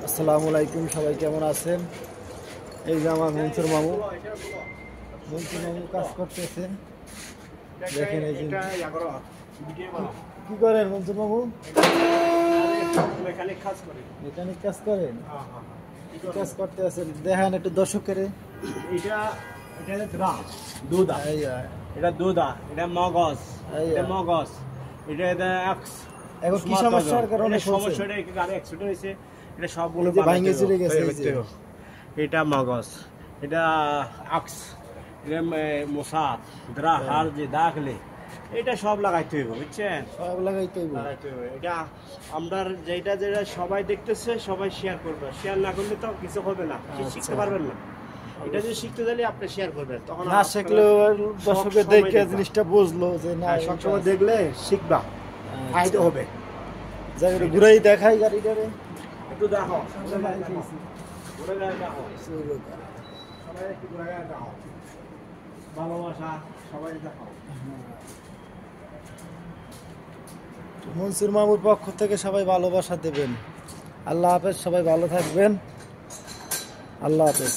আসসালামু আলাইকুম, সবাই কেমন আছেন? এই যে আমার মনসুর মামু কাজ করতেছে। দেখেন এই যে কি করেন মনসুর মামু? মেকানিক কাজ করেন। কি কাজ করতে আছেন দেখেন একটু দর্শকের। এটা মগজ, এটা এখন কি সমস্যার কারণে সমস্যাটা গাড়ি অ্যাক্সিডেন্ট হয়েছে, এটা সবগুলো ভাঙে চলে গেছে। এটা মগজ, এটা আক্স, এটা মোসাদ দ্রা হার যে দাগলে এটা সব লাগাইতে হইব, বুঝছেন? সব লাগাইতে হইব। এটা আমরা যেটা যেটা সবাই দেখতেছে সবাই শেয়ার করবে, শেয়ার না করলে তো কিছু হবে না, শিখতে পারবেন না। এটা যদি শিখতে চাইলে আপনি শেয়ার করবেন, তখন না শিখলে দর্শকের দেখে জিনিসটা বুঝলো যে না সবসময় দেখলে শিখবা, ফায়দা হবে। যাই ঘুরাই দেখাই গাড়িটারে একটু দেখো, ঘুরে দেখো, সবাই একটু ঘুরে দেখো, ভালোবাসা সবাই দেখো। মনসুর মামুর পক্ষ থেকে সবাই ভালোবাসা দেবেন। আল্লাহ হাফেজ, সবাই ভালো থাকবেন। আল্লাহ হাফেজ।